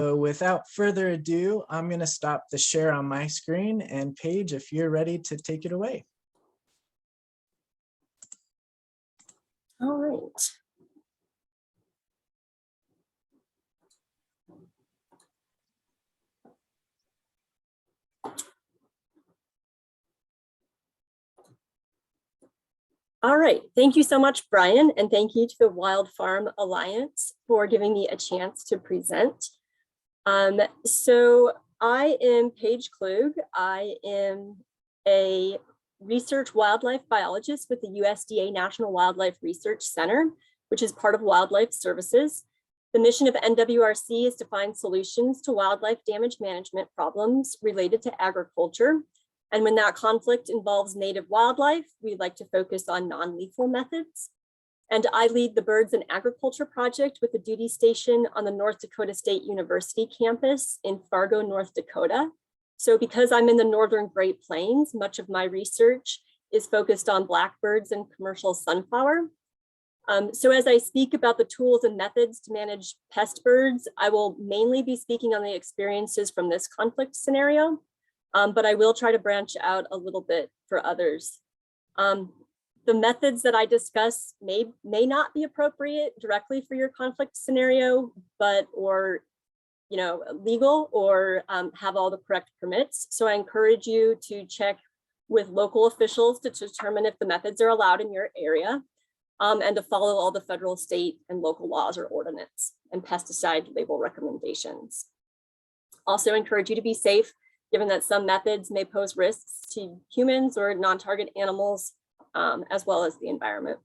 So without further ado, I'm going to stop the share on my screen, and Paige, if you're ready to take it away. All right. All right, thank you so much, Brian, and thank you to the Wild Farm Alliance for giving me a chance to present. So I am Paige Klug. I am a research wildlife biologist with the USDA National Wildlife Research Center, which is part of Wildlife Services. The mission of NWRC is to find solutions to wildlife damage management problems related to agriculture. And when that conflict involves native wildlife, we'd like to focus on non-lethal methods. And I lead the Birds and Agriculture Project with a duty station on the North Dakota State University campus in Fargo, North Dakota. So because I'm in the Northern Great Plains, much of my research is focused on blackbirds and commercial sunflower. So as I speak about the tools and methods to manage pest birds, I will mainly be speaking on the experiences from this conflict scenario, but I will try to branch out a little bit for others. The methods that I discuss may not be appropriate directly for your conflict scenario, or legal, or have all the correct permits. So I encourage you to check with local officials to determine if the methods are allowed in your area, and to follow all the federal, state, and local laws or ordinance and pesticide label recommendations. Also encourage you to be safe, given that some methods may pose risks to humans or non-target animals, as well as the environment.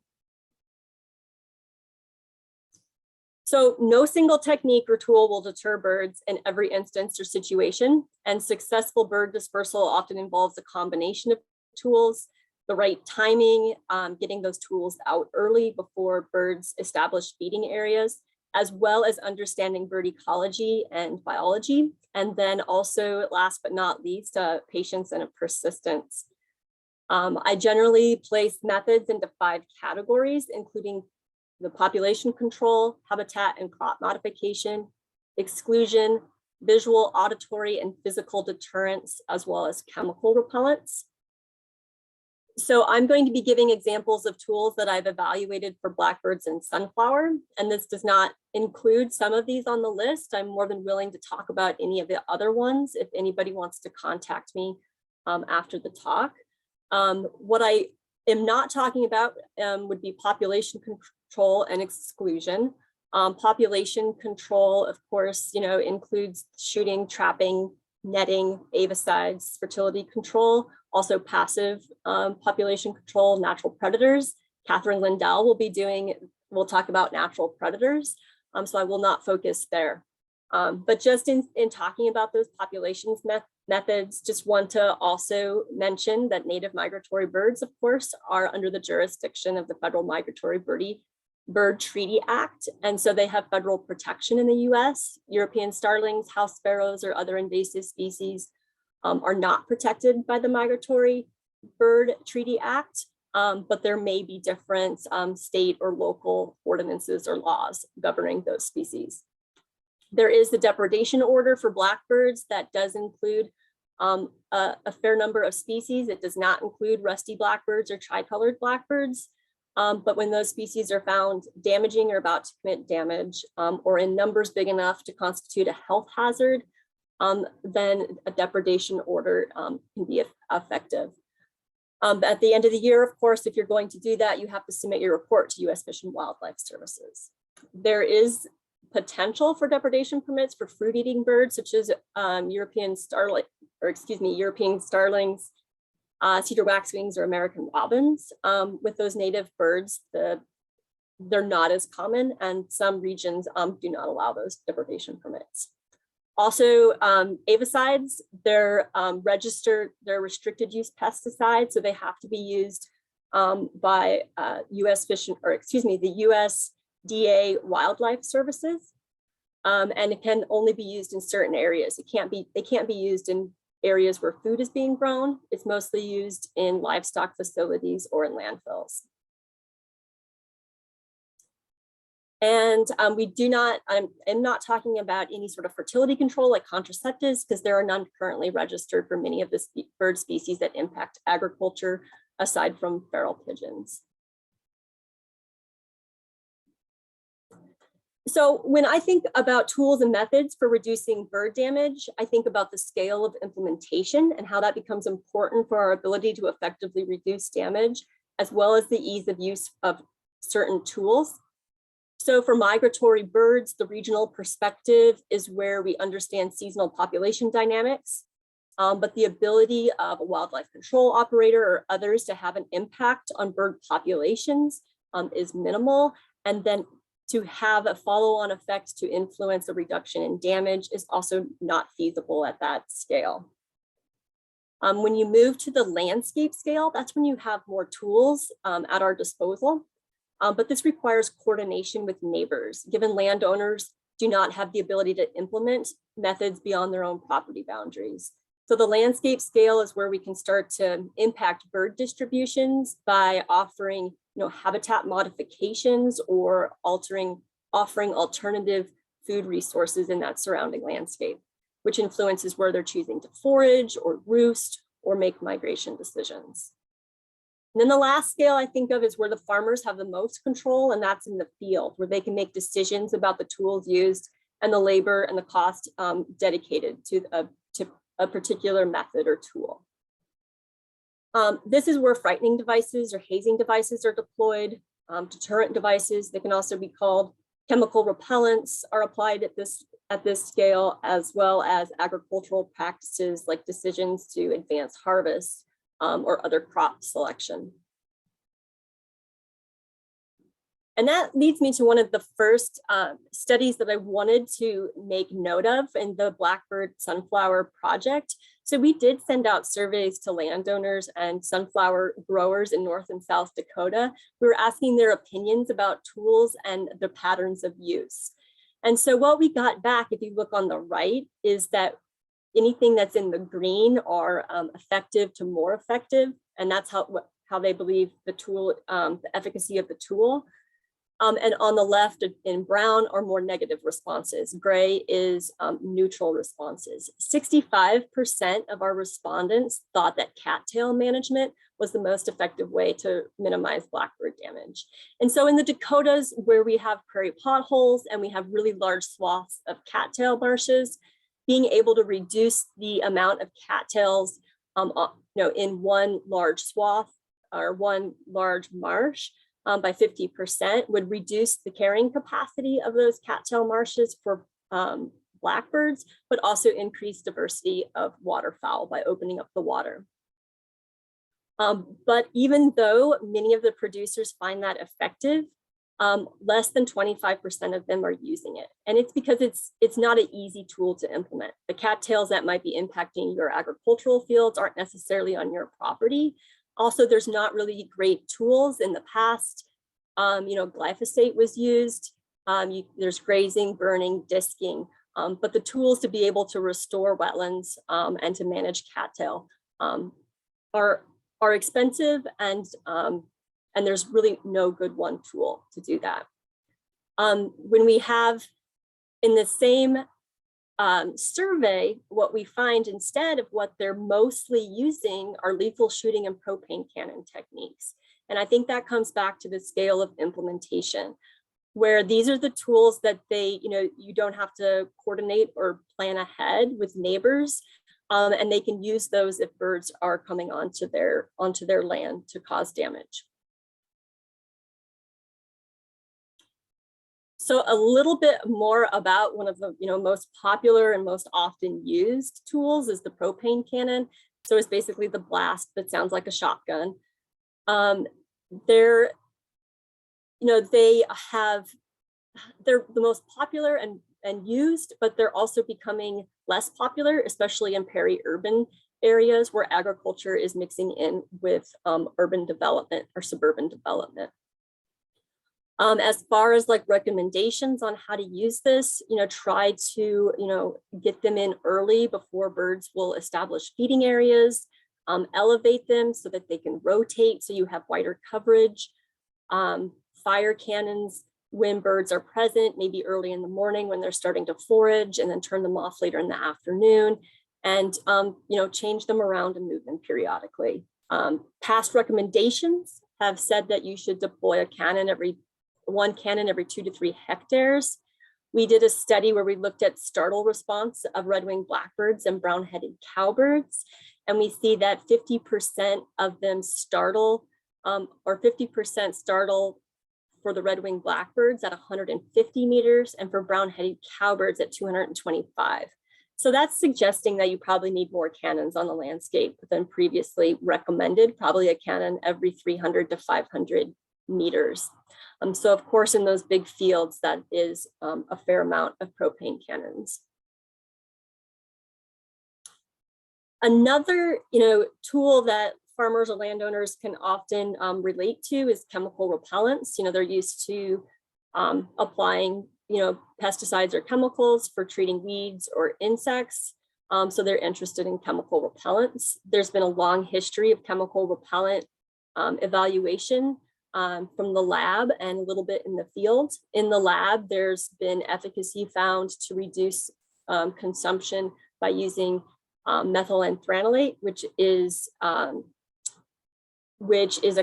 So no single technique or tool will deter birds in every instance or situation, and successful bird dispersal often involves a combination of tools, the right timing, getting those tools out early before birds establish feeding areas, as well as understanding bird ecology and biology. And then also, last but not least, patience and persistence. I generally place methods into 5 categories, including the population control, habitat and crop modification, exclusion, visual, auditory, and physical deterrence, as well as chemical repellents. So I'm going to be giving examples of tools that I've evaluated for blackbirds and sunflower, and this does not include some of these on the list. I'm more than willing to talk about any of the other ones if anybody wants to contact me after the talk. What I am not talking about would be population control and exclusion. Population control, of course, includes shooting, trapping, netting, avicides, fertility control, also passive population control, natural predators. Catherine Lindell will talk about natural predators, so I will not focus there. But just in talking about those populations methods, just want to also mention that native migratory birds, of course, are under the jurisdiction of the Federal Migratory Bird Treaty Act, and so they have federal protection in the US. European starlings, house sparrows, or other invasive species are not protected by the Migratory Bird Treaty Act, but there may be different state or local ordinances or laws governing those species. There is the depredation order for blackbirds that does include a fair number of species. It does not include rusty blackbirds or tricolored blackbirds. But when those species are found damaging or about to commit damage, or in numbers big enough to constitute a health hazard, then a depredation order can be effective. At the end of the year, of course, if you're going to do that, you have to submit your report to U.S. Fish and Wildlife Services. There is potential for depredation permits for fruit-eating birds, such as European starlings, cedar waxwings, or American robins. With those native birds, they're not as common, and some regions do not allow those depredation permits. Also, avicides, they're registered, they're restricted use pesticides, so they have to be used by the USDA Wildlife Services, and it can only be used in certain areas. They can't be used in areas where food is being grown. It's mostly used in livestock facilities or in landfills. And we do not, I'm not talking about any sort of fertility control like contraceptives, because there are none currently registered for many of the bird species that impact agriculture, aside from feral pigeons. So when I think about tools and methods for reducing bird damage, I think about the scale of implementation and how that becomes important for our ability to effectively reduce damage, as well as the ease of use of certain tools. So for migratory birds, the regional perspective is where we understand seasonal population dynamics, but the ability of a wildlife control operator or others to have an impact on bird populations is minimal. And then to have a follow-on effect to influence a reduction in damage is also not feasible at that scale. When you move to the landscape scale, that's when you have more tools at our disposal. But this requires coordination with neighbors, given landowners do not have the ability to implement methods beyond their own property boundaries. So the landscape scale is where we can start to impact bird distributions by offering habitat modifications or offering alternative food resources in that surrounding landscape, which influences where they're choosing to forage or roost or make migration decisions. And then the last scale I think of is where the farmers have the most control, and that's in the field, where they can make decisions about the tools used and the labor and the cost dedicated to a particular method or tool. This is where frightening devices or hazing devices are deployed, deterrent devices. They can also be called chemical repellents are applied at this scale, as well as agricultural practices like decisions to advance harvest or other crop selection. And that leads me to one of the first studies that I wanted to make note of in the Blackbird Sunflower Project. So we did send out surveys to landowners and sunflower growers in North and South Dakota. We were asking their opinions about tools and the patterns of use. And so what we got back, if you look on the right, is that anything that's in the green are effective to more effective. And that's how they believe the tool, the efficacy of the tool. And on the left in brown are more negative responses. Gray is neutral responses. 65% of our respondents thought that cattail management was the most effective way to minimize blackbird damage. And so in the Dakotas, where we have prairie potholes and we have really large swaths of cattail marshes, being able to reduce the amount of cattails in one large swath or one large marsh by 50% would reduce the carrying capacity of those cattail marshes for blackbirds, but also increase diversity of waterfowl by opening up the water. But even though many of the producers find that effective, less than 25% of them are using it. And it's because it's not an easy tool to implement. The cattails that might be impacting your agricultural fields aren't necessarily on your property. Also, there's not really great tools in the past. Glyphosate was used. There's grazing, burning, disking, but the tools to be able to restore wetlands and to manage cattail are expensive, and there's really no good one tool to do that. When we have in the same survey, what we find instead of what they're mostly using are lethal shooting and propane cannon techniques. And I think that comes back to the scale of implementation, where these are the tools that you don't have to coordinate or plan ahead with neighbors, and they can use those if birds are coming onto their land to cause damage. So a little bit more about one of the most popular and most often used tools is the propane cannon. So it's basically the blast that sounds like a shotgun. They're the most popular and used, but they're also becoming less popular, especially in peri-urban areas where agriculture is mixing in with urban development or suburban development. As far as like recommendations on how to use this, try to, get them in early before birds will establish feeding areas, elevate them so that they can rotate so you have wider coverage. Fire cannons when birds are present, maybe early in the morning when they're starting to forage, and then turn them off later in the afternoon, and change them around and move them periodically. Past recommendations have said that you should deploy one cannon every 2 to 3 hectares. We did a study where we looked at startle response of red-winged blackbirds and brown-headed cowbirds, and we see that 50% of them startle, or 50% startle for the red-winged blackbirds at 150 meters, and for brown-headed cowbirds at 225. So that's suggesting that you probably need more cannons on the landscape than previously recommended, probably a cannon every 300 to 500 meters. So of course, in those big fields, that is a fair amount of propane cannons. Another tool that farmers or landowners can often relate to is chemical repellents. They're used to applying pesticides or chemicals for treating weeds or insects. So they're interested in chemical repellents. There's been a long history of chemical repellent evaluation from the lab and a little bit in the field. In the lab, there's been efficacy found to reduce consumption by using methylenthranolate, which is a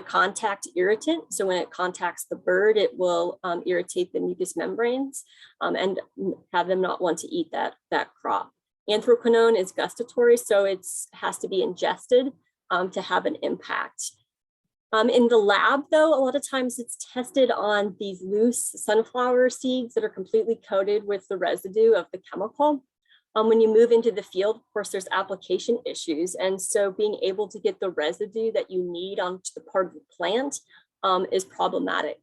contact irritant. So when it contacts the bird, it will irritate the mucous membranes and have them not want to eat that crop. Anthraquinone is gustatory, so it has to be ingested to have an impact. In the lab, though, a lot of times it's tested on these loose sunflower seeds that are completely coated with the residue of the chemical. When you move into the field, of course, there's application issues. And so being able to get the residue that you need onto the part of the plant is problematic.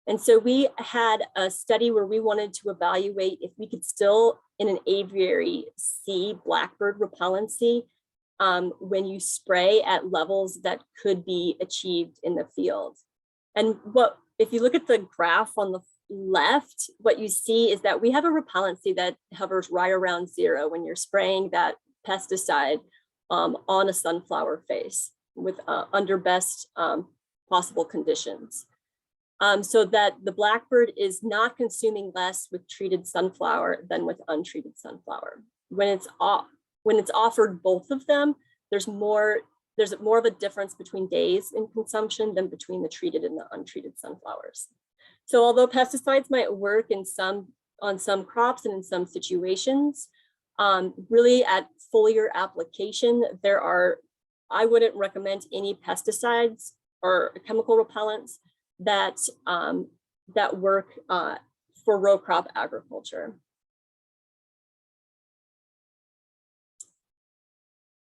And so we had a study where we wanted to evaluate if we could still, in an aviary, see blackbird repellency when you spray at levels that could be achieved in the field. And if you look at the graph on the left, what you see is that we have a repellency that hovers right around 0 when you're spraying that pesticide on a sunflower face with under best possible conditions. So that the blackbird is not consuming less with treated sunflower than with untreated sunflower. When it's offered both of them, there's more of a difference between days in consumption than between the treated and the untreated sunflowers. So although pesticides might work on some crops and in some situations, really at foliar application, I wouldn't recommend any pesticides or chemical repellents that work for row crop agriculture.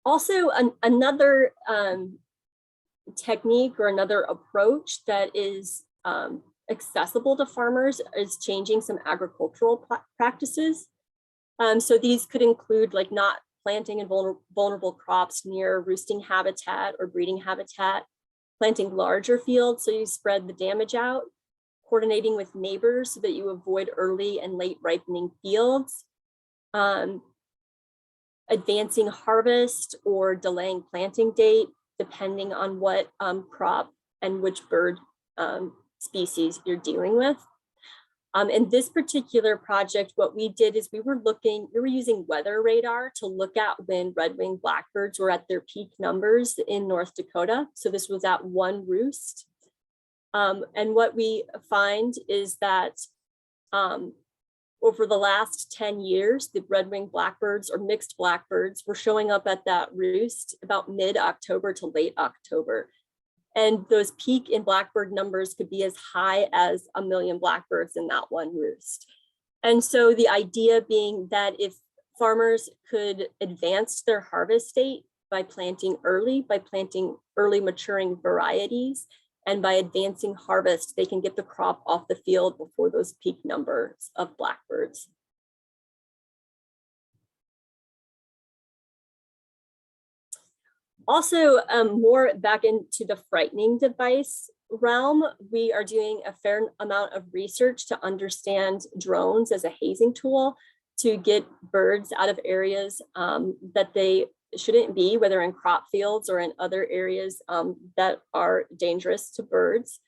Also, another technique or another approach that is accessible to farmers is changing some agricultural practices. So these could include like not planting in vulnerable crops near roosting habitat or breeding habitat, planting larger fields so you spread the damage out, coordinating with neighbors so that you avoid early and late ripening fields, advancing harvest or delaying planting date, depending on what crop and which bird species you're dealing with. In this particular project, what we did is we were using weather radar to look at when red-winged blackbirds were at their peak numbers in North Dakota. So this was at one roost. And what we find is that over the last 10 years, the red-winged blackbirds or mixed blackbirds were showing up at that roost about mid-October to late October. And those peak in blackbird numbers could be as high as 1 million blackbirds in that one roost. And so the idea being that if farmers could advance their harvest date by planting early maturing varieties, and by advancing harvest, they can get the crop off the field before those peak numbers of blackbirds. Also, more back into the frightening device realm, we are doing a fair amount of research to understand drones as a hazing tool to get birds out of areas that they shouldn't be, whether in crop fields or in other areas that are dangerous to birds.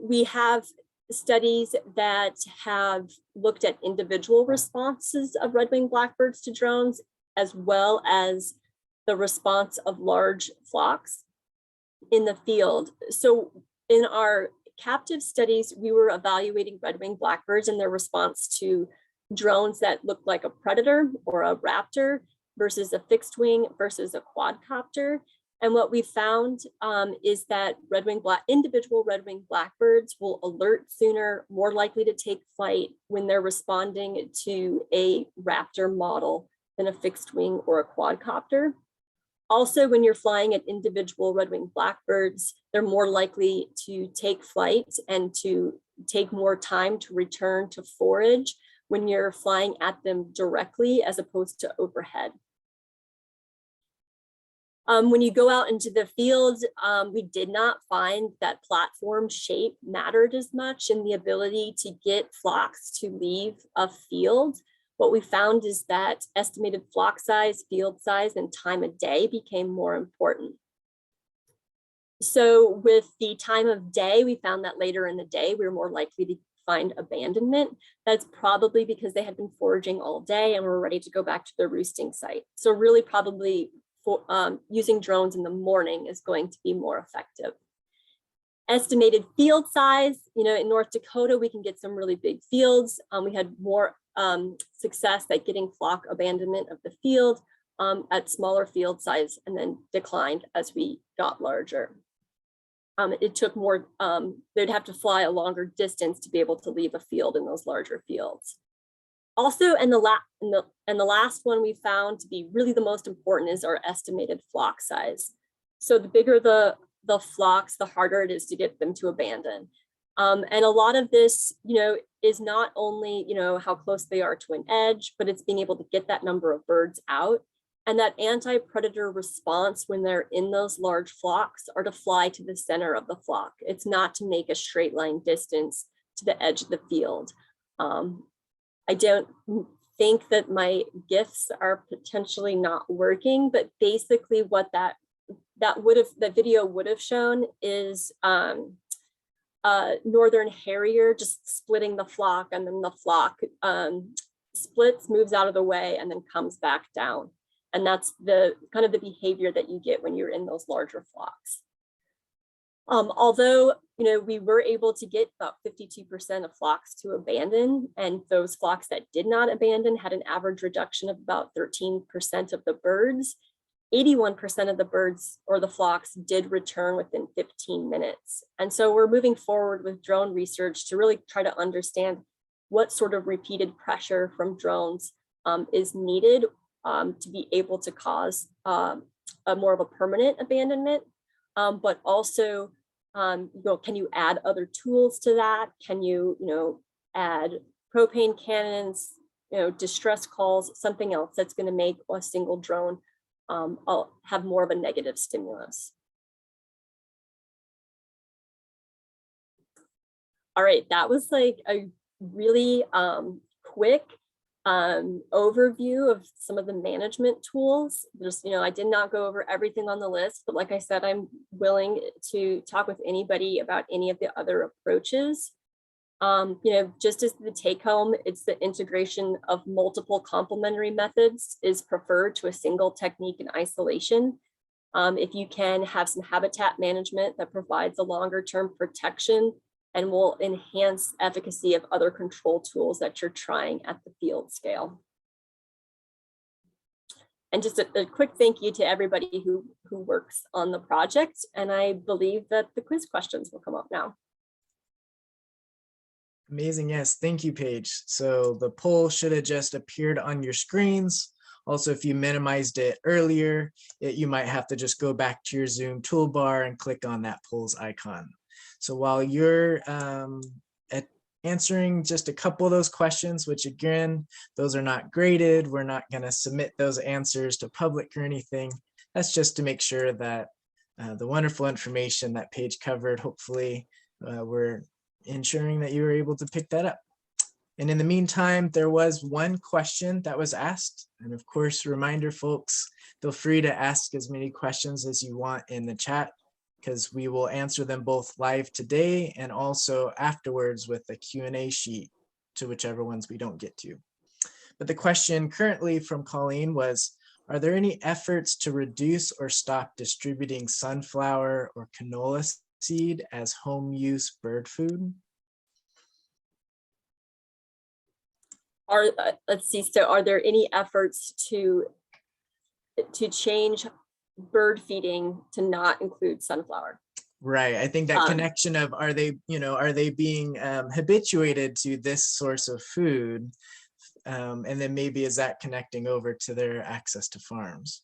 We have studies that have looked at individual responses of red-winged blackbirds to drones, as well as the response of large flocks in the field. So in our captive studies, we were evaluating red-winged blackbirds and their response to drones that looked like a predator or a raptor versus a fixed wing versus a quadcopter. And what we found is that individual red-winged blackbirds will alert sooner, more likely to take flight when they're responding to a raptor model than a fixed wing or a quadcopter. Also, when you're flying at individual red-winged blackbirds, they're more likely to take flight and to take more time to return to forage when you're flying at them directly as opposed to overhead. When you go out into the field, we did not find that platform shape mattered as much in the ability to get flocks to leave a field. What we found is that estimated flock size, field size, and time of day became more important. So with the time of day, we found that later in the day, we were more likely to find abandonment. That's probably because they had been foraging all day and were ready to go back to their roosting site. So really probably using drones in the morning is going to be more effective. Estimated field size, in North Dakota, we can get some really big fields. We had more success at getting flock abandonment of the field at smaller field size, and then declined as we got larger. It took more, they'd have to fly a longer distance to be able to leave a field in those larger fields. Also, and the last one we found to be really the most important is our estimated flock size. So the bigger the flocks, the harder it is to get them to abandon. And a lot of this, is not only, how close they are to an edge, but it's being able to get that number of birds out. And that anti-predator response when they're in those large flocks are to fly to the center of the flock. It's not to make a straight line distance to the edge of the field. I don't think that my GIFs are potentially not working, but basically what that video would have shown is northern harrier just splitting the flock, and then the flock splits, moves out of the way, and then comes back down. And that's the kind of the behavior that you get when you're in those larger flocks. Although, we were able to get about 52% of flocks to abandon, and those flocks that did not abandon had an average reduction of about 13% of the birds. 81% of the birds or the flocks did return within 15 minutes. And so we're moving forward with drone research to really try to understand what sort of repeated pressure from drones is needed to be able to cause a more of a permanent abandonment. But also, can you add other tools to that? Can you, add propane cannons, distress calls, something else that's going to make a single drone have more of a negative stimulus. All right, that was like a really quick overview of some of the management tools. I did not go over everything on the list, but like I said, I'm willing to talk with anybody about any of the other approaches. Just as the take home, it's the integration of multiple complementary methods is preferred to a single technique in isolation. If you can have some habitat management that provides a longer term protection and will enhance efficacy of other control tools that you're trying at the field scale. And just a quick thank you to everybody who works on the project. And I believe that the quiz questions will come up now. Amazing. Yes. Thank you, Paige. So the poll should have just appeared on your screens. Also, if you minimized it earlier, you might have to just go back to your Zoom toolbar and click on that polls icon. So while you're answering just a couple of those questions, which again, those are not graded, we're not going to submit those answers to public or anything. That's just to make sure that the wonderful information that Paige covered, hopefully we're ensuring that you were able to pick that up. And in the meantime, there was one question that was asked. And of course, reminder folks, feel free to ask as many questions as you want in the chat. because we will answer them both live today and also afterwards with a Q&A sheet to whichever ones we don't get to. But the question currently from Colleen was, are there any efforts to reduce or stop distributing sunflower or canola seed as home use bird food? Let's see, so are there any efforts to change bird feeding to not include sunflower? Right. I think that connection of, are they being habituated to this source of food? And then maybe is that connecting over to their access to farms?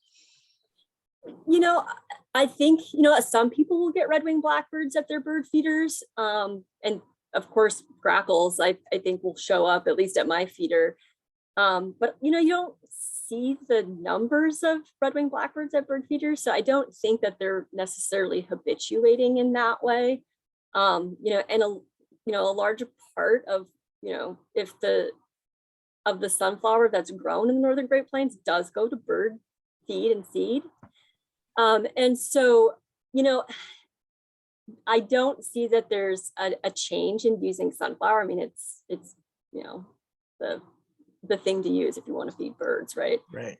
I think, some people will get red-winged blackbirds at their bird feeders. And of course, grackles, I think will show up at least at my feeder. But, you don't see the numbers of red-winged blackbirds at bird feeders. So I don't think that they're necessarily habituating in that way. And a larger part of, if of the sunflower that's grown in the Northern Great Plains does go to bird feed and seed. And so, I don't see that there's a change in using sunflower. I mean, it's the thing to use if you want to feed birds, right? Right.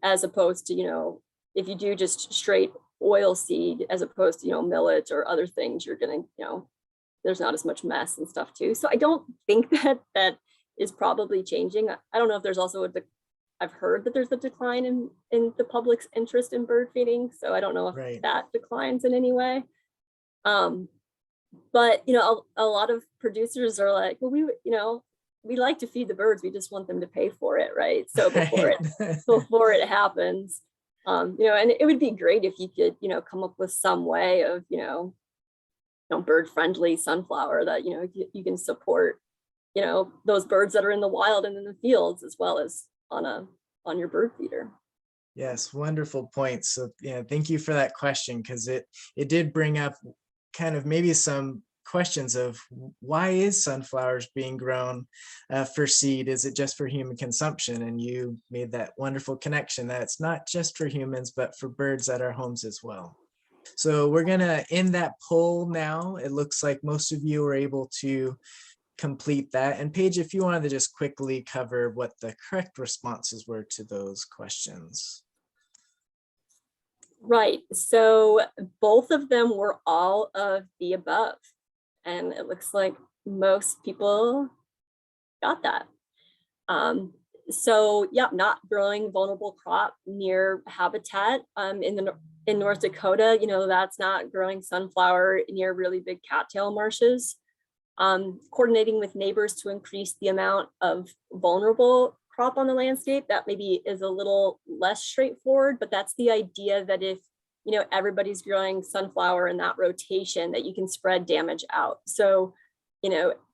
As opposed to, if you do just straight oil seed, as opposed to, millet or other things, you're gonna, there's not as much mess and stuff too. So I don't think that is probably changing. I don't know if there's also I've heard that there's a decline in the public's interest in bird feeding. So I don't know if that declines in any way. But, a lot of producers are like, well, we like to feed the birds. We just want them to pay for it. Right. So before it happens, and it would be great if you could, come up with some way of, bird friendly sunflower that, you can support, those birds that are in the wild and in the fields, as well as on your bird feeder. Yes, wonderful points. So yeah, thank you for that question, because it did bring up kind of maybe some questions of why is sunflowers being grown for seed? Is it just for human consumption? And you made that wonderful connection that it's not just for humans, but for birds at our homes as well. So we're gonna end that poll now. It looks like most of you were able to complete that. And Paige, if you wanted to just quickly cover what the correct responses were to those questions. Right. So both of them were all of the above. And it looks like most people got that. So yeah, not growing vulnerable crop near habitat in North Dakota, that's not growing sunflower near really big cattail marshes. Coordinating with neighbors to increase the amount of vulnerable crop on the landscape, that maybe is a little less straightforward, but that's the idea that if, everybody's growing sunflower in that rotation, that you can spread damage out. So,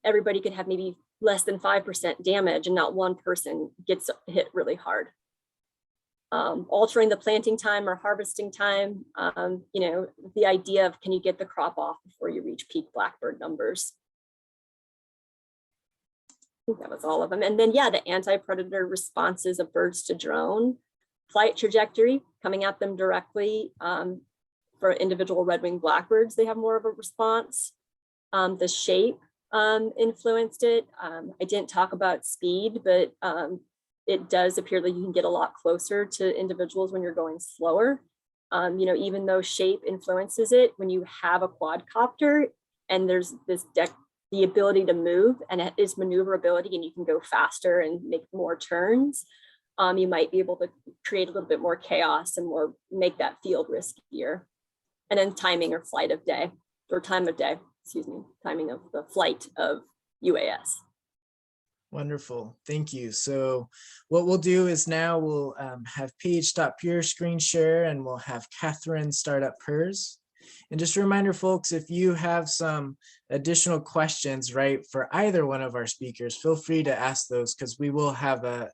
everybody could have maybe less than 5% damage and not one person gets hit really hard. Altering the planting time or harvesting time, the idea of, can you get the crop off before you reach peak blackbird numbers? I think that was all of them. And then, yeah, the anti-predator responses of birds to drone, flight trajectory, coming at them directly. For individual red-winged blackbirds, they have more of a response. The shape influenced it. I didn't talk about speed, but it does appear that you can get a lot closer to individuals when you're going slower. Even though shape influences it, when you have a quadcopter and there's the ability to move, and it is maneuverability, and you can go faster and make more turns, you might be able to create a little bit more chaos and make that field riskier. And then timing or flight of day, or time of day, timing of the flight of UAS. Wonderful, thank you. So what we'll do is now we'll have Paige stop your screen share, and we'll have Catherine start up hers. And just a reminder, folks, if you have some additional questions, right, for either one of our speakers, feel free to ask those, because we will have a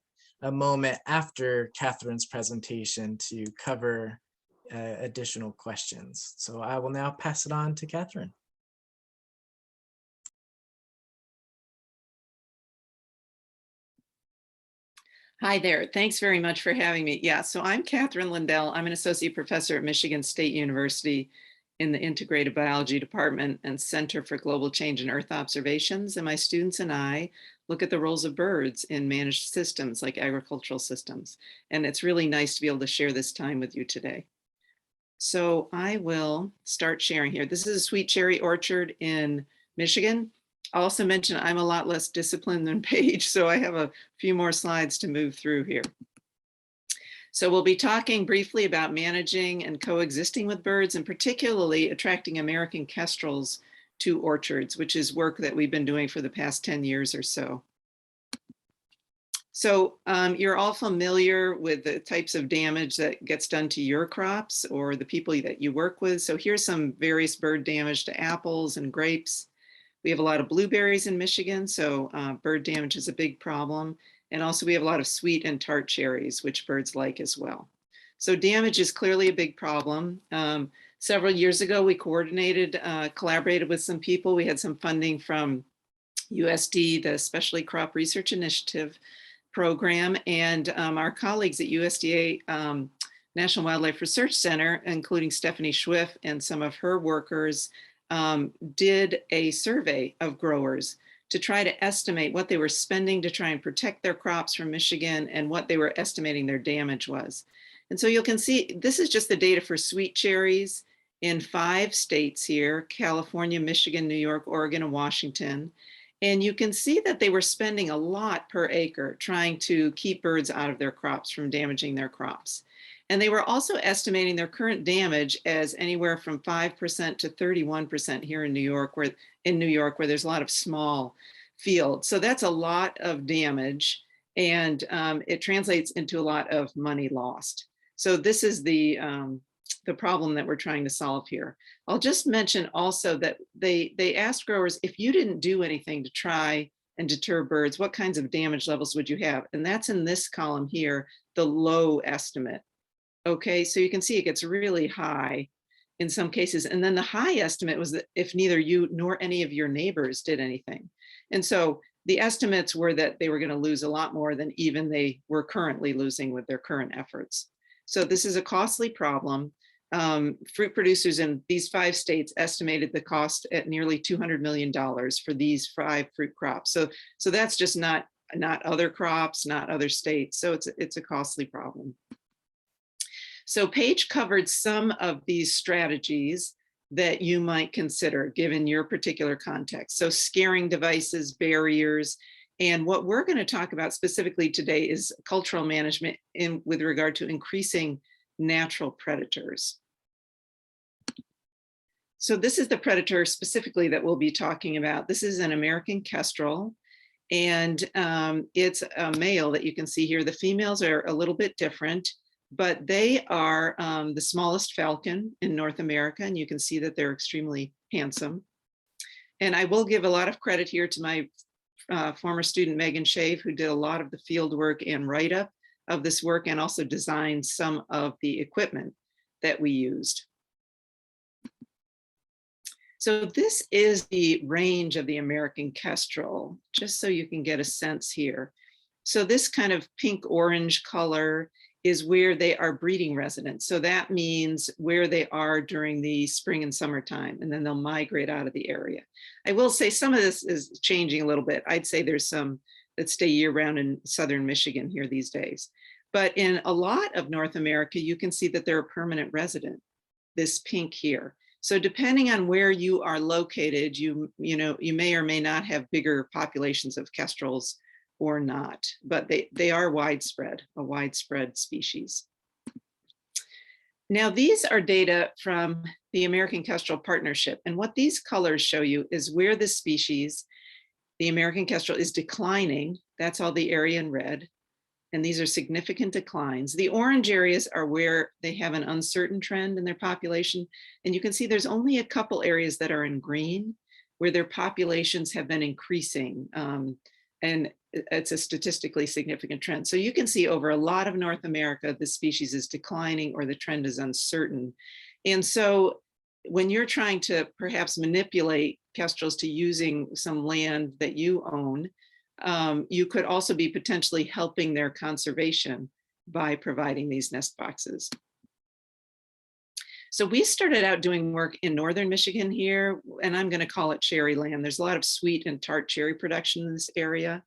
moment after Catherine's presentation to cover additional questions. So I will now pass it on to Catherine. Hi there. Thanks very much for having me. Yeah, so I'm Catherine Lindell. I'm an associate professor at Michigan State University in the Integrated Biology Department and Center for Global Change and Earth Observations. And my students and I look at the roles of birds in managed systems like agricultural systems. And it's really nice to be able to share this time with you today. So I will start sharing here. This is a sweet cherry orchard in Michigan. I'll also mention I'm a lot less disciplined than Paige, so I have a few more slides to move through here. So we'll be talking briefly about managing and coexisting with birds, and particularly attracting American kestrels to orchards, which is work that we've been doing for the past 10 years or so. So you're all familiar with the types of damage that gets done to your crops or the people that you work with. So here's some various bird damage to apples and grapes. We have a lot of blueberries in Michigan, so bird damage is a big problem. And also we have a lot of sweet and tart cherries, which birds like as well. So damage is clearly a big problem. Several years ago, we collaborated with some people. We had some funding from USD, the Specialty Crop Research Initiative program, and our colleagues at USDA National Wildlife Research Center, including Stephanie Schwiff and some of her workers, did a survey of growers to try to estimate what they were spending to try and protect their crops from Michigan and what they were estimating their damage was. And so you can see, this is just the data for sweet cherries in 5 states here: California, Michigan, New York, Oregon, and Washington. And you can see that they were spending a lot per acre trying to keep birds out of their crops from damaging their crops. And they were also estimating their current damage as anywhere from 5% to 31% here in New York, where there's a lot of small fields. So that's a lot of damage, and it translates into a lot of money lost. So this is the problem that we're trying to solve here. I'll just mention also that they asked growers, if you didn't do anything to try and deter birds, what kinds of damage levels would you have? And that's in this column here, the low estimate. Okay, so you can see it gets really high in some cases. And then the high estimate was that if neither you nor any of your neighbors did anything. And so the estimates were that they were going to lose a lot more than even they were currently losing with their current efforts. So this is a costly problem. Fruit producers in these 5 states estimated the cost at nearly $200 million for these 5 fruit crops. So that's just not other crops, not other states. So it's a costly problem. So Paige covered some of these strategies that you might consider given your particular context. So scaring devices, barriers, and what we're going to talk about specifically today is cultural management with regard to increasing natural predators. So this is the predator specifically that we'll be talking about. This is an American kestrel, and it's a male that you can see here. The females are a little bit different, but they are the smallest falcon in North America, and you can see that they're extremely handsome. And I will give a lot of credit here to my former student, Megan Shave, who did a lot of the field work and write-up of this work and also designed some of the equipment that we used. So this is the range of the American kestrel, just so you can get a sense here. So this kind of pink-orange color is where they are breeding residents. So that means where they are during the spring and summertime, and then they'll migrate out of the area. I will say some of this is changing a little bit. I'd say there's some that stay year-round in southern Michigan here these days. But in a lot of North America, you can see that they're a permanent resident, this pink here. So depending on where you are located, you may or may not have bigger populations of kestrels or not, but they are widespread, a widespread species. Now, these are data from the American Kestrel Partnership. And what these colors show you is where the species, the American kestrel, is declining. That's all the area in red. And these are significant declines. The orange areas are where they have an uncertain trend in their population. And you can see there's only a couple areas that are in green where their populations have been increasing. And it's a statistically significant trend. So you can see over a lot of North America, the species is declining or the trend is uncertain. And so when you're trying to perhaps manipulate kestrels to using some land that you own, you could also be potentially helping their conservation by providing these nest boxes. So we started out doing work in northern Michigan here, and I'm going to call it cherry land. There's a lot of sweet and tart cherry production in this area.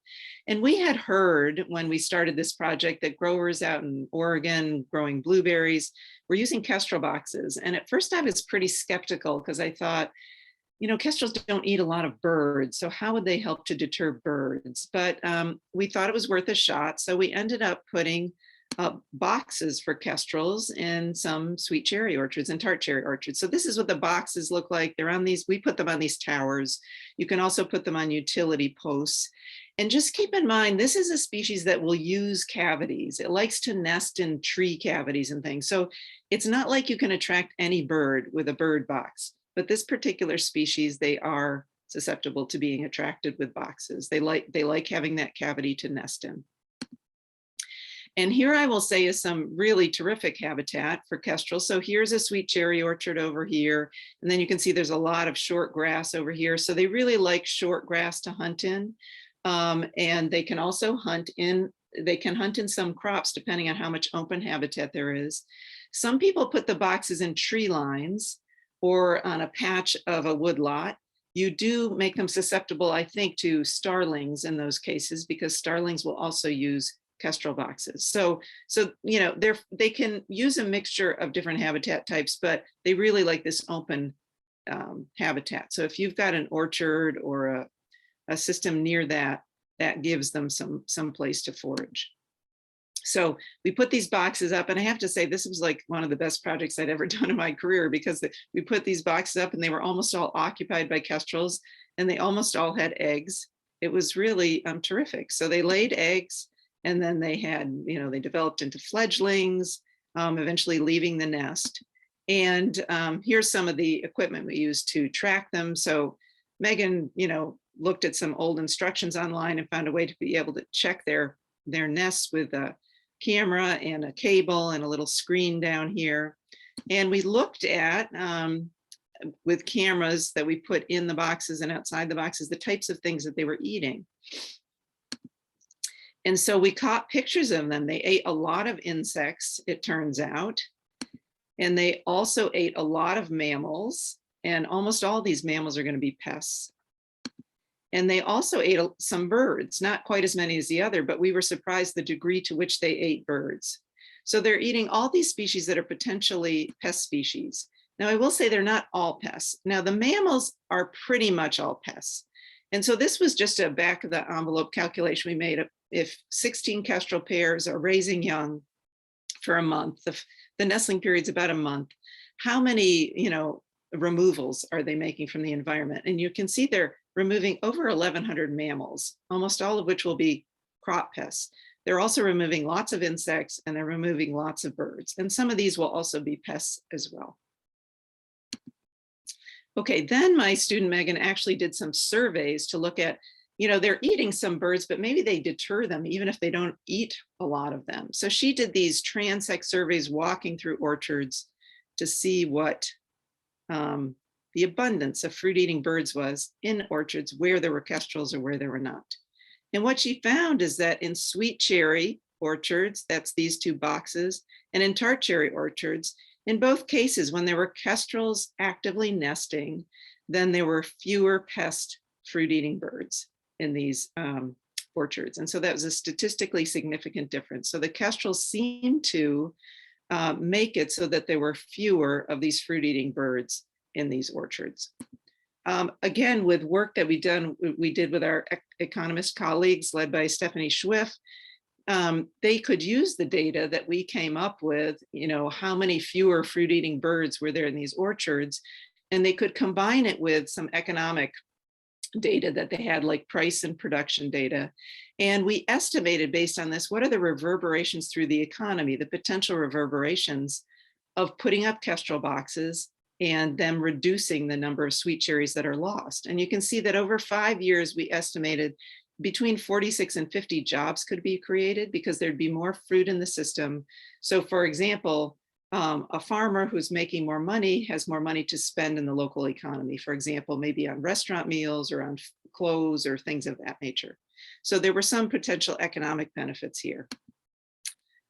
And we had heard when we started this project that growers out in Oregon growing blueberries were using Kestrel boxes. And at first I was pretty skeptical because I thought, you know, Kestrels don't eat a lot of birds, so how would they help to deter birds? But we thought it was worth a shot. So we ended up putting boxes for Kestrels in some sweet cherry orchards and tart cherry orchards. So this is what the boxes look like. They're on these, we put them on these towers. You can also put them on utility posts. And just keep in mind, this is a species that will use cavities. It likes to nest in tree cavities and things. So it's not like you can attract any bird with a bird box, but this particular species, they are susceptible to being attracted with boxes. They like having that cavity to nest in. And here I will say is some really terrific habitat for Kestrel. So here's a sweet cherry orchard over here. And then you can see there's a lot of short grass over here. So they really like short grass to hunt in. And they can also hunt in some crops depending on how much open habitat there is. Some people put the boxes in tree lines or on a patch of a woodlot. You do make them susceptible, I think, to starlings in those cases, because starlings will also use Kestrel boxes. So you know, they can use a mixture of different habitat types, but they really like this open habitat. So if you've got an orchard or a system near that, that gives them some place to forage. So we put these boxes up, and I have to say this was like one of the best projects I'd ever done in my career, because we put these boxes up and they were almost all occupied by Kestrels, and they almost all had eggs. It was really terrific. So they laid eggs, and then they had, you know, they developed into fledglings, eventually leaving the nest. And here's some of the equipment we used to track them. So Megan, you know, looked at some old instructions online and found a way to be able to check their nests with a camera and a cable and a little screen down here. And we looked at, with cameras that we put in the boxes and outside the boxes, the types of things that they were eating. And so we caught pictures of them. They ate a lot of insects, it turns out. And they also ate a lot of mammals, and almost all these mammals are going to be pests. And they also ate some birds, not quite as many as the other, but we were surprised the degree to which they ate birds. So they're eating all these species that are potentially pest species. Now, I will say they're not all pests. Now, the mammals are pretty much all pests. And so this was just a back of the envelope calculation we made. If 16 Kestrel pairs are raising young for a month, the nestling period's about a month, how many, you know, removals are they making from the environment? And you can see they're removing over 1,100 mammals, almost all of which will be crop pests. They're also removing lots of insects, and they're removing lots of birds. And some of these will also be pests as well. Okay, then my student Megan actually did some surveys to look at, you know, they're eating some birds, but maybe they deter them even if they don't eat a lot of them. So she did these transect surveys walking through orchards to see what the abundance of fruit-eating birds was in orchards where there were kestrels or where there were not. And what she found is that in sweet cherry orchards, that's these two boxes, and in tart cherry orchards, in both cases, when there were kestrels actively nesting, then there were fewer pest fruit-eating birds in these orchards. And so that was a statistically significant difference. So the kestrels seemed to make it so that there were fewer of these fruit-eating birds in these orchards. Again, with work that we did with our economist colleagues led by Stephanie Schwiff, they could use the data that we came up with, you know, how many fewer fruit-eating birds were there in these orchards, and they could combine it with some economic data that they had, like price and production data. And we estimated based on this, what are the reverberations through the economy, the potential reverberations of putting up kestrel boxes and them reducing the number of sweet cherries that are lost. And you can see that over 5 years, we estimated between 46 and 50 jobs could be created because there'd be more fruit in the system. So for example, a farmer who's making more money has more money to spend in the local economy, for example, maybe on restaurant meals or on clothes or things of that nature. So there were some potential economic benefits here.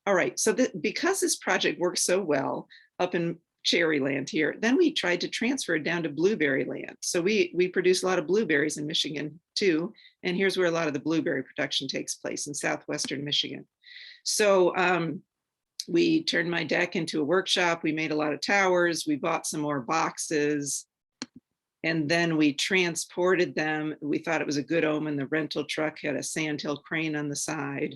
All right, so because this project worked so well up in cherry land here. Then we tried to transfer it down to blueberry land. So we produce a lot of blueberries in Michigan too. And here's where a lot of the blueberry production takes place, in southwestern Michigan. So we turned my deck into a workshop. We made a lot of towers. We bought some more boxes. And then we transported them. We thought it was a good omen. The rental truck had a sandhill crane on the side.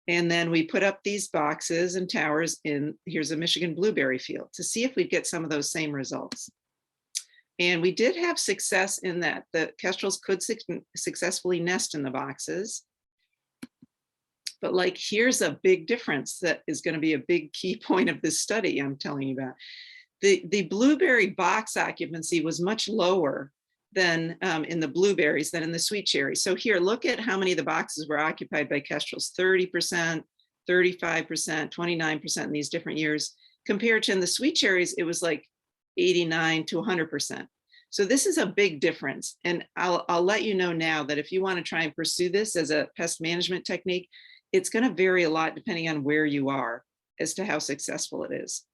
And then we put up these boxes and towers in, here's a Michigan blueberry field, to see if we'd get some of those same results. And we did have success in that. The kestrels could successfully nest in the boxes. But like, here's a big difference that is going to be a big key point of this study I'm telling you about. The blueberry box occupancy was much lower than in the blueberries than in the sweet cherries. So here, look at how many of the boxes were occupied by kestrels: 30%, 35%, 29% in these different years. Compared to in the sweet cherries, it was like 89 to 100%. So this is a big difference. And I'll let you know now that if you want to try and pursue this as a pest management technique, it's going to vary a lot depending on where you are as to how successful it is.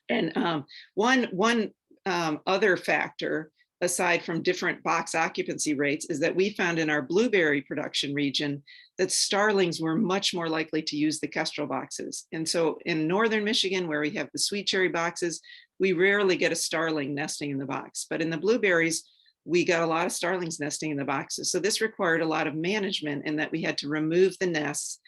And one other factor, aside from different box occupancy rates, is that we found in our blueberry production region that starlings were much more likely to use the kestrel boxes. And so in northern Michigan, where we have the sweet cherry boxes, we rarely get a starling nesting in the box. But in the blueberries, we got a lot of starlings nesting in the boxes. So this required a lot of management in that we had to remove the nests.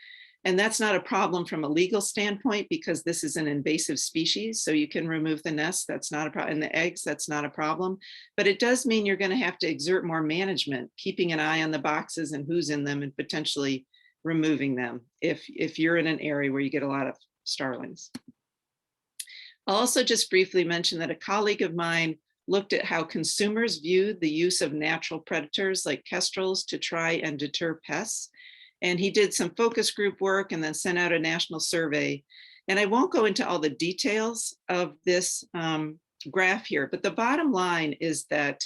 And that's not a problem from a legal standpoint, because this is an invasive species. So you can remove the nests, that's not a problem. And the eggs, that's not a problem. But it does mean you're going to have to exert more management, keeping an eye on the boxes and who's in them, and potentially removing them if you're in an area where you get a lot of starlings. I'll also just briefly mention that a colleague of mine looked at how consumers viewed the use of natural predators like kestrels to try and deter pests. And he did some focus group work and then sent out a national survey. And I won't go into all the details of this graph here, but the bottom line is that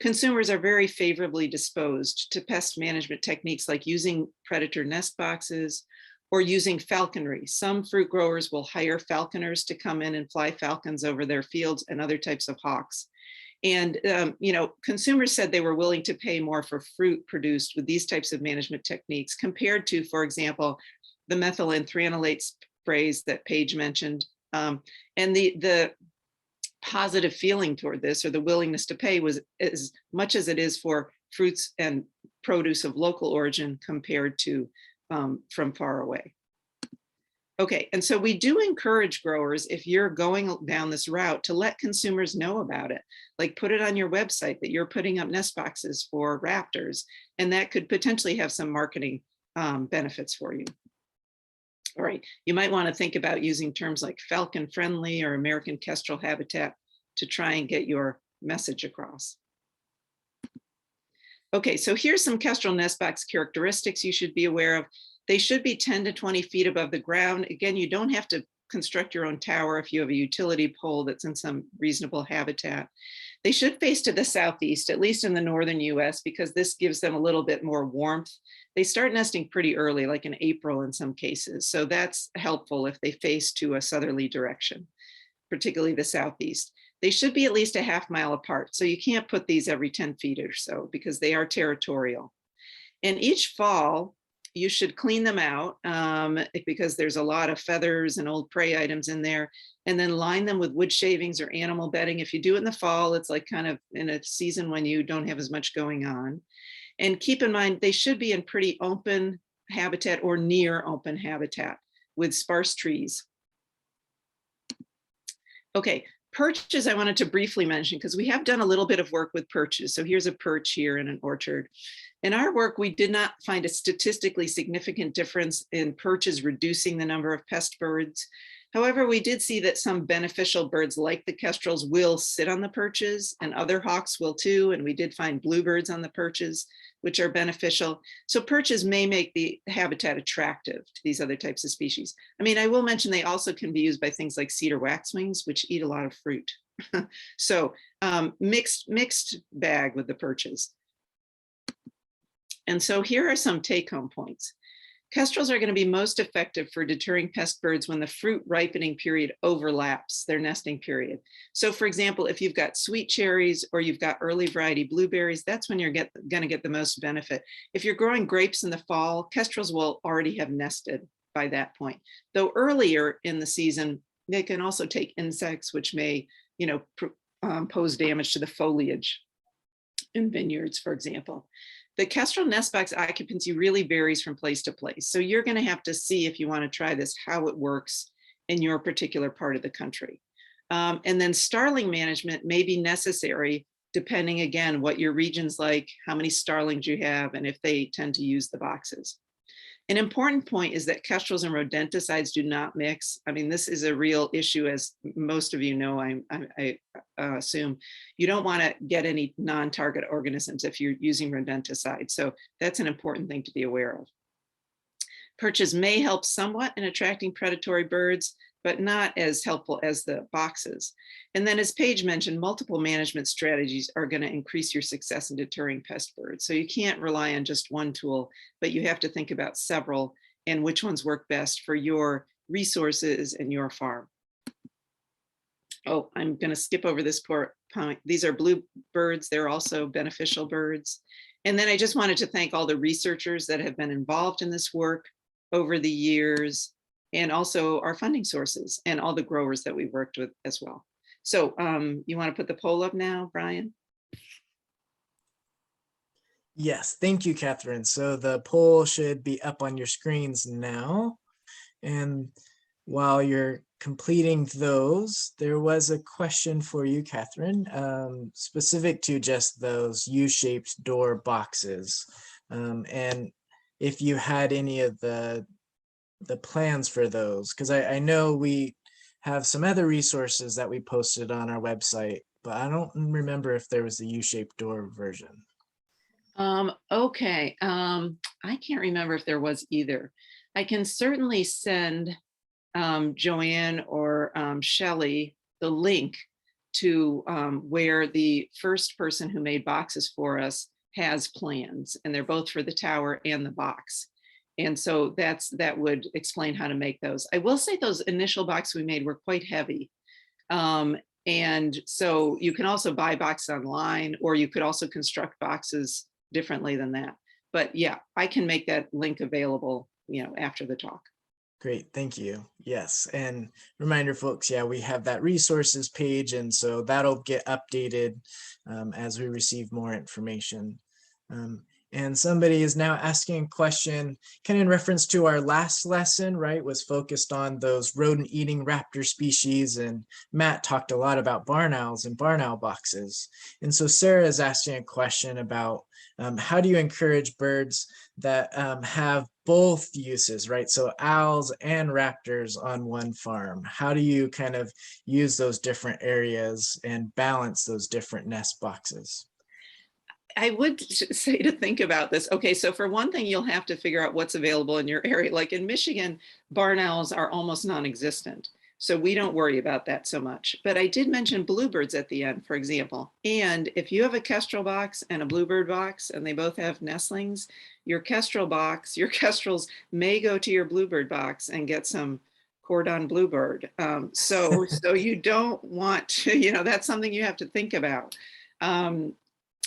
consumers are very favorably disposed to pest management techniques like using predator nest boxes or using falconry. Some fruit growers will hire falconers to come in and fly falcons over their fields, and other types of hawks. And, you know, consumers said they were willing to pay more for fruit produced with these types of management techniques compared to, for example, the methylene sprays that Paige mentioned. And the positive feeling toward this, or the willingness to pay, was as much as it is for fruits and produce of local origin compared to from far away. Okay, and so we do encourage growers, if you're going down this route, to let consumers know about it. Like, put it on your website that you're putting up nest boxes for raptors, and that could potentially have some marketing benefits for you. All right, you might want to think about using terms like falcon friendly or American kestrel habitat to try and get your message across. Okay, so here's some kestrel nest box characteristics you should be aware of. They should be 10 to 20 feet above the ground. Again, you don't have to construct your own tower if you have a utility pole that's in some reasonable habitat. They should face to the southeast, at least in the northern US, because this gives them a little bit more warmth. They start nesting pretty early, like in April in some cases. So that's helpful if they face to a southerly direction, particularly the southeast. They should be at least a half mile apart. So you can't put these every 10 feet or so, because they are territorial. And each fall, you should clean them out because there's a lot of feathers and old prey items in there, and then line them with wood shavings or animal bedding. If you do it in the fall, it's like kind of in a season when you don't have as much going on. And keep in mind, they should be in pretty open habitat or near open habitat with sparse trees. Okay, perches I wanted to briefly mention, because we have done a little bit of work with perches. So here's a perch here in an orchard. In our work, we did not find a statistically significant difference in perches reducing the number of pest birds. However, we did see that some beneficial birds like the kestrels will sit on the perches, and other hawks will too. And we did find bluebirds on the perches, which are beneficial. So perches may make the habitat attractive to these other types of species. I mean, I will mention they also can be used by things like cedar waxwings, which eat a lot of fruit. So mixed bag with the perches. And so here are some take-home points. Kestrels are going to be most effective for deterring pest birds when the fruit ripening period overlaps their nesting period. So for example, if you've got sweet cherries or you've got early variety blueberries, that's when you're going to get the most benefit. If you're growing grapes in the fall, kestrels will already have nested by that point. Though earlier in the season, they can also take insects, which may, pose damage to the foliage in vineyards, for example. The kestrel nest box occupancy really varies from place to place. So you're going to have to see, if you want to try this, how it works in your particular part of the country. And then starling management may be necessary depending, again, what your region's like, how many starlings you have, and if they tend to use the boxes. An important point is that kestrels and rodenticides do not mix. I mean, this is a real issue, as most of you know, I assume. You don't want to get any non-target organisms if you're using rodenticides. So that's an important thing to be aware of. Perches may help somewhat in attracting predatory birds, but not as helpful as the boxes. And then, as Paige mentioned, multiple management strategies are going to increase your success in deterring pest birds. So you can't rely on just one tool, but you have to think about several and which ones work best for your resources and your farm. Oh, I'm going to skip over this point. These are bluebirds. They're also beneficial birds. And then I just wanted to thank all the researchers that have been involved in this work over the years, and also our funding sources and all the growers that we've worked with as well. So you want to put the poll up now, Brian? Yes, thank you, Catherine. So the poll should be up on your screens now. And while you're completing those, there was a question for you, Catherine, specific to just those U-shaped door boxes. And if you had any of the plans for those, because I know we have some other resources that we posted on our website, but I don't remember if there was the U-shaped door version. Okay, I can't remember if there was either. I can certainly send Joanne or Shelley the link to where the first person who made boxes for us has plans, and they're both for the tower and the box. And so that would explain how to make those. I will say those initial boxes we made were quite heavy. And so you can also buy boxes online, or you could also construct boxes differently than that. But yeah, I can make that link available, after the talk. Great, thank you. Yes, and reminder folks, yeah, we have that resources page, and so that'll get updated as we receive more information. And somebody is now asking a question, kind of in reference to our last lesson, right, was focused on those rodent-eating raptor species, and Matt talked a lot about barn owls and barn owl boxes. And so Sarah is asking a question about how do you encourage birds that have both uses, right? So owls and raptors on one farm. How do you kind of use those different areas and balance those different nest boxes? I would say to think about this. Okay, so for one thing, you'll have to figure out what's available in your area. Like in Michigan, barn owls are almost non-existent. So we don't worry about that so much. But I did mention bluebirds at the end, for example. And if you have a kestrel box and a bluebird box, and they both have nestlings, your kestrel box, your kestrels may go to your bluebird box and get some cordon bluebird. So you don't want to, that's something you have to think about.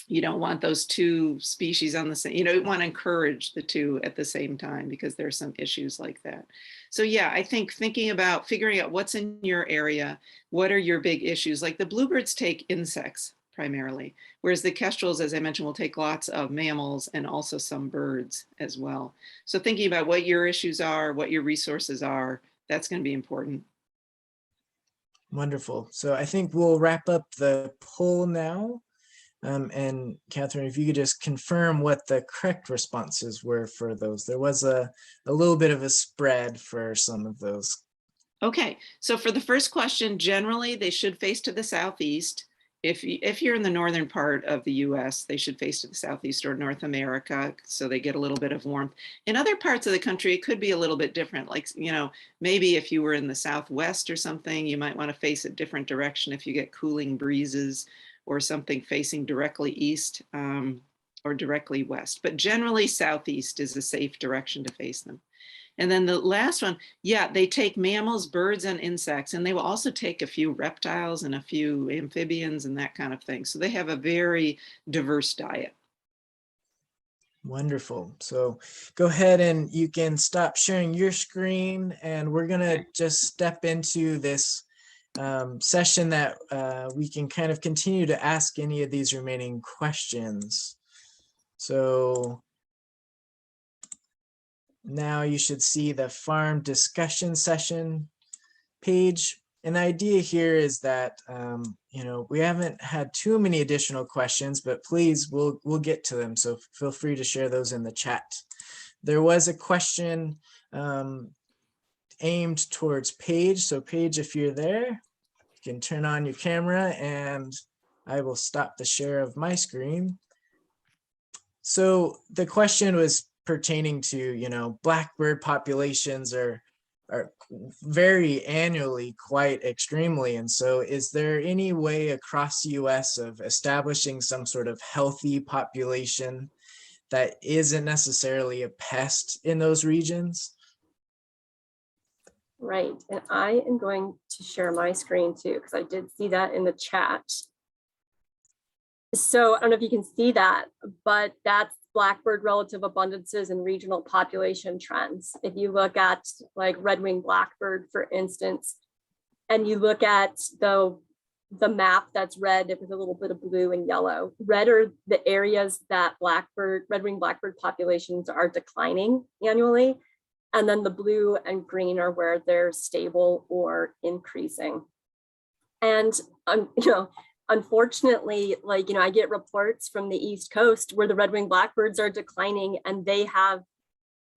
You don't want those two species on the same, you want to encourage the two at the same time, because there's some issues like that. So yeah, I think figuring out what's in your area, what are your big issues? Like the bluebirds take insects primarily, whereas the kestrels, as I mentioned, will take lots of mammals and also some birds as well. So thinking about what your issues are, what your resources are, that's going to be important. Wonderful. So I think we'll wrap up the poll now. And Catherine, if you could just confirm what the correct responses were for those. There was a little bit of a spread for some of those. Okay, so for the first question, generally they should face to the southeast. If you're in the northern part of the US, they should face to the southeast or North America, so they get a little bit of warmth. In other parts of the country, it could be a little bit different. Like, maybe if you were in the Southwest or something, you might want to face a different direction if you get cooling breezes, or something facing directly east or directly west. But generally, southeast is a safe direction to face them. And then the last one, yeah, they take mammals, birds, and insects, and they will also take a few reptiles and a few amphibians and that kind of thing. So they have a very diverse diet. Wonderful. So go ahead and you can stop sharing your screen, and we're gonna Okay. just step into this session that we can kind of continue to ask any of these remaining questions. So now you should see the farm discussion session page. And the idea here is that, you know, we haven't had too many additional questions, but please, we'll get to them. So feel free to share those in the chat. There was a question aimed towards Paige. So Paige, if you're there, you can turn on your camera and I will stop the share of my screen. So the question was pertaining to, you know, blackbird populations are vary annually quite extremely. And so is there any way across the US of establishing some sort of healthy population that isn't necessarily a pest in those regions? Right, and I am going to share my screen too, because I did see that in the chat. So I don't know if you can see that, but that's blackbird relative abundances and regional population trends. If you look at like red-winged blackbird, for instance, and you look at the map that's red with a little bit of blue and yellow, red are the areas that red-winged blackbird populations are declining annually. And then the blue and green are where they're stable or increasing. And, you know, unfortunately, like, you know, I get reports from the East Coast where the red-winged blackbirds are declining and they have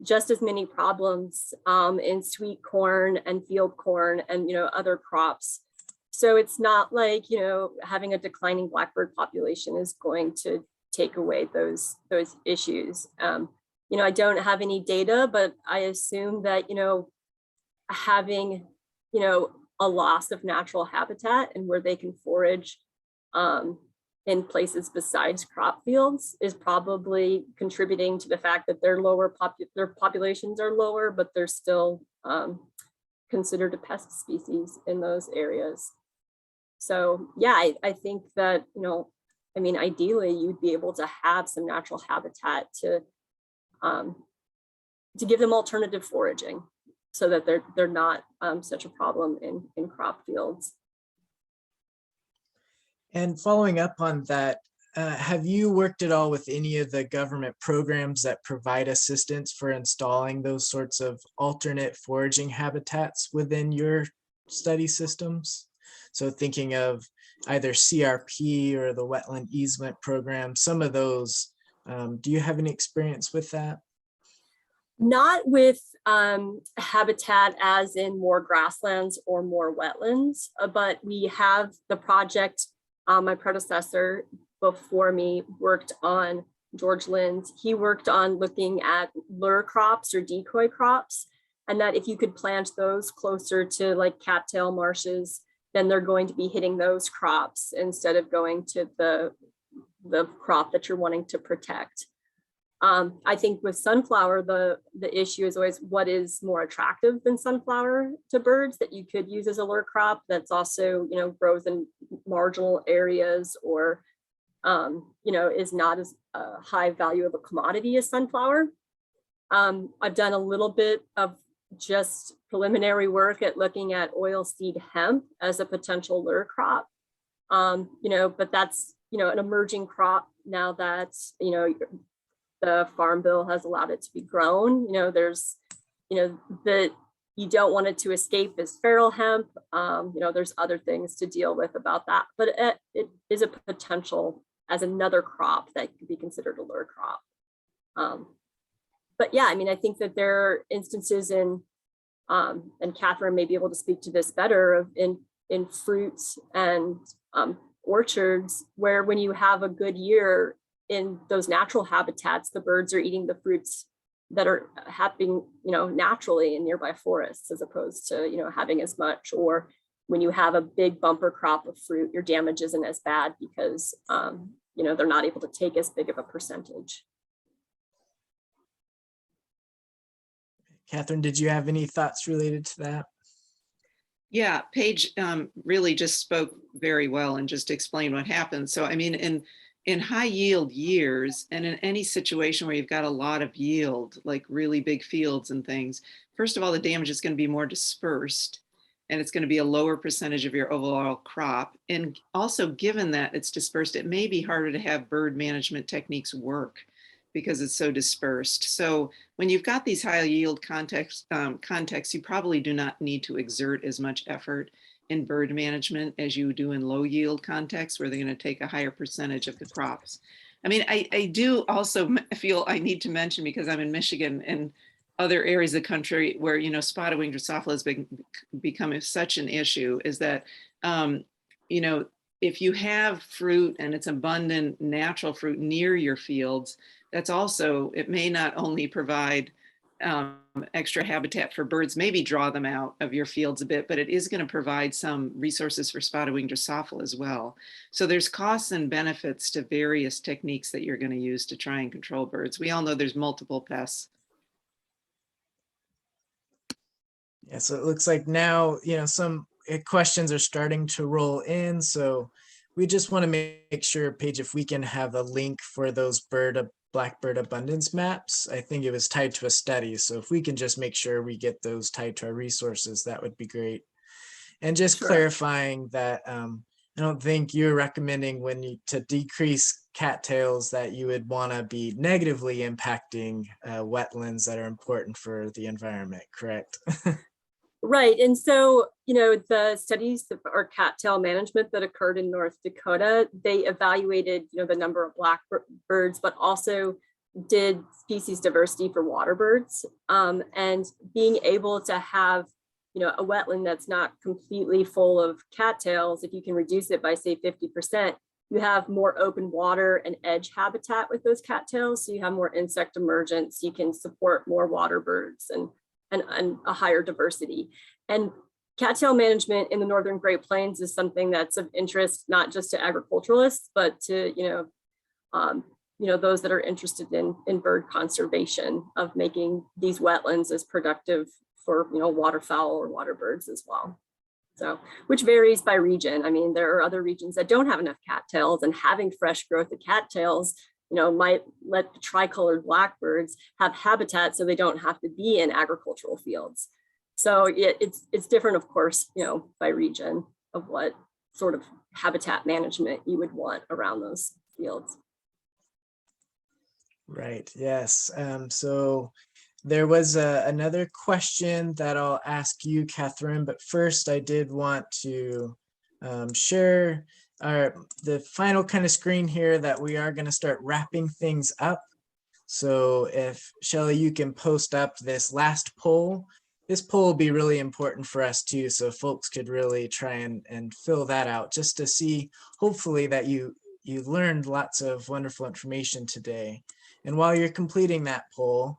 just as many problems in sweet corn and field corn and, you know, other crops. So it's not like, you know, having a declining blackbird population is going to take away those issues. You know, I don't have any data, but I assume that, you know, having, you know, a loss of natural habitat and where they can forage in places besides crop fields is probably contributing to the fact that their populations are lower, but they're still considered a pest species in those areas. So yeah, I think that, you know, I mean, ideally you'd be able to have some natural habitat to give them alternative foraging so that they're not such a problem in crop fields. And following up on that, have you worked at all with any of the government programs that provide assistance for installing those sorts of alternate foraging habitats within your study systems? So thinking of either CRP or the wetland easement program, some of those, do you have any experience with that? Not with habitat as in more grasslands or more wetlands, but we have the project. My predecessor before me worked on, George Lind, he worked on looking at lure crops or decoy crops, and that if you could plant those closer to like cattail marshes, then they're going to be hitting those crops instead of going to the crop that you're wanting to protect. I think with sunflower, the issue is always what is more attractive than sunflower to birds that you could use as a lure crop that's also, you know, grows in marginal areas or, you know, is not as high value of a commodity as sunflower. I've done a little bit of just preliminary work at looking at oilseed hemp as a potential lure crop, you know, but that's, you know, an emerging crop now that, you know, the Farm Bill has allowed it to be grown. You know, there's, you know, that you don't want it to escape as feral hemp. You know, there's other things to deal with about that, but it is a potential as another crop that could be considered a lure crop. But yeah, I mean, I think that there are instances in, and Catherine may be able to speak to this better, of in fruits and orchards, where when you have a good year in those natural habitats, the birds are eating the fruits that are happening, you know, naturally in nearby forests, as opposed to, you know, having as much. Or when you have a big bumper crop of fruit, your damage isn't as bad because, you know, they're not able to take as big of a percentage. Catherine, did you have any thoughts related to that? Yeah, Paige really just spoke very well and just explained what happened. So, I mean, in high yield years and in any situation where you've got a lot of yield, like really big fields and things, first of all, the damage is going to be more dispersed and it's going to be a lower percentage of your overall crop. And also, given that it's dispersed, it may be harder to have bird management techniques work because it's so dispersed. So when you've got these high yield contexts, you probably do not need to exert as much effort in bird management as you do in low yield contexts where they're going to take a higher percentage of the crops. I mean, I do also feel I need to mention, because I'm in Michigan and other areas of the country where, you know, spotted wing Drosophila has become such an issue, is that, you know, if you have fruit and it's abundant natural fruit near your fields, that's also, it may not only provide extra habitat for birds, maybe draw them out of your fields a bit, but it is going to provide some resources for spotted wing Drosophila as well. So there's costs and benefits to various techniques that you're going to use to try and control birds. We all know there's multiple pests. Yeah, so it looks like now, you know, some questions are starting to roll in. So we just want to make sure, Paige, if we can have a link for those blackbird abundance maps. I think it was tied to a study. So if we can just make sure we get those tied to our resources, that would be great. And just Sure. clarifying that I don't think you're recommending to decrease cattails that you would want to be negatively impacting wetlands that are important for the environment, correct? Right. And so, you know, the studies or cattail management that occurred in North Dakota, they evaluated, you know, the number of blackbirds, but also did species diversity for water birds. And being able to have, you know, a wetland that's not completely full of cattails, if you can reduce it by, say, 50%, you have more open water and edge habitat with those cattails. So you have more insect emergence, you can support more water birds and a higher diversity. And cattail management in the Northern Great Plains is something that's of interest, not just to agriculturalists, but to, you know, those that are interested in bird conservation, of making these wetlands as productive for, you know, waterfowl or water birds as well. So, which varies by region. I mean, there are other regions that don't have enough cattails, and having fresh growth of cattails, you know, might let the tricolored blackbirds have habitat so they don't have to be in agricultural fields. So it's different, of course, you know, by region of what sort of habitat management you would want around those fields. Right, yes. So there was another question that I'll ask you, Catherine, but first I did want to share the final kind of screen here that we are going to start wrapping things up. So if Shelley, you can post up this last poll. This poll will be really important for us too, so folks could really try and fill that out, just to see, hopefully, that you learned lots of wonderful information today. And while you're completing that poll,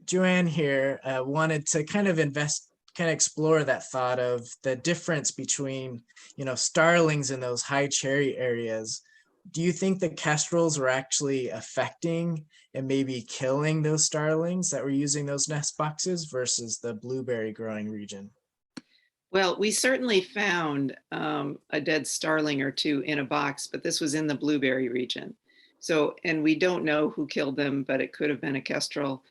Joanne here wanted to kind of explore that thought of the difference between, you know, starlings in those high cherry areas. Do you think the kestrels were actually affecting and maybe killing those starlings that were using those nest boxes versus the blueberry growing region? Well, we certainly found a dead starling or two in a box, but this was in the blueberry region. So, and we don't know who killed them, but it could have been a kestrel.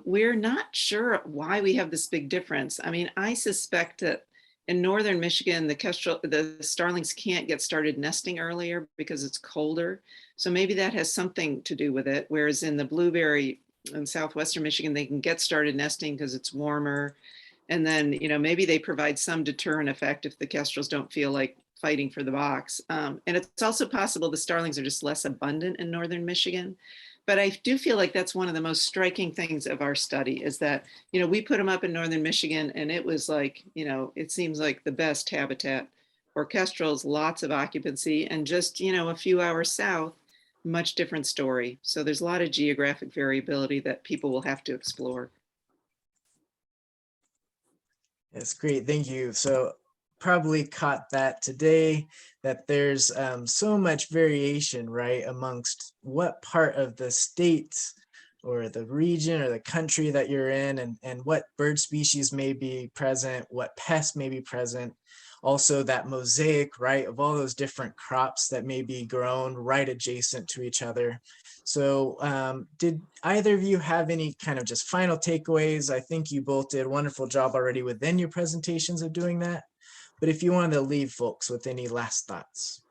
We're not sure why we have this big difference. I mean, I suspect that in northern Michigan, the starlings can't get started nesting earlier because it's colder. So maybe that has something to do with it. Whereas in the blueberry in southwestern Michigan, they can get started nesting because it's warmer. And then, you know, maybe they provide some deterrent effect if the kestrels don't feel like fighting for the box. And it's also possible the starlings are just less abundant in northern Michigan. But I do feel like that's one of the most striking things of our study, is that, you know, we put them up in northern Michigan and it was like, you know, it seems like the best habitat for kestrels, lots of occupancy, and just, you know, a few hours south, much different story. So there's a lot of geographic variability that people will have to explore. That's great, thank you. So probably caught that today, that there's so much variation, right, amongst what part of the state or the region or the country that you're in, and what bird species may be present, what pests may be present. Also that mosaic, right, of all those different crops that may be grown right adjacent to each other. So did either of you have any kind of just final takeaways? I think you both did a wonderful job already within your presentations of doing that. But if you wanted to leave folks with any last thoughts.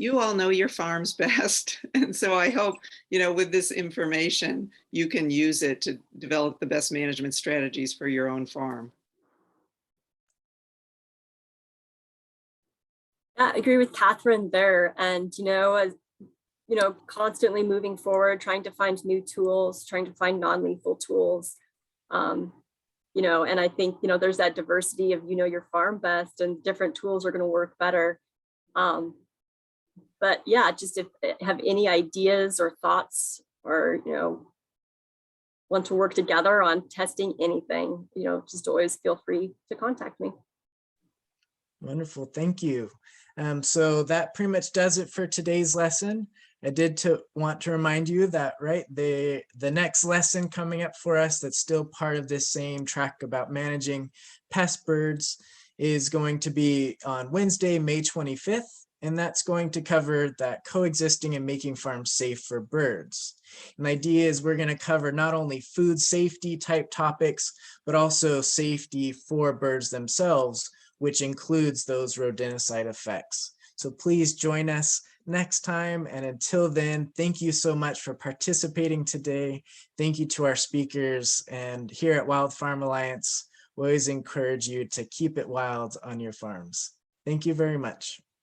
You all know your farms best. And so I hope, with this information, you can use it to develop the best management strategies for your own farm. Yeah, I agree with Catherine there. And, as constantly moving forward, trying to find new tools, trying to find non-lethal tools. And I think, there's that diversity of, your farm best, and different tools are going to work better. But yeah, just if have any ideas or thoughts, or, want to work together on testing anything, just always feel free to contact me. Wonderful, thank you. So that pretty much does it for today's lesson. I did want to remind you that, right, the next lesson coming up for us that's still part of this same track about managing pest birds is going to be on Wednesday, May 25th. And that's going to cover that coexisting and making farms safe for birds. And the idea is we're going to cover not only food safety type topics, but also safety for birds themselves, which includes those rodenticide effects. So please join us next time. And until then, thank you so much for participating today. Thank you to our speakers. And here at Wild Farm Alliance, we always encourage you to keep it wild on your farms. Thank you very much.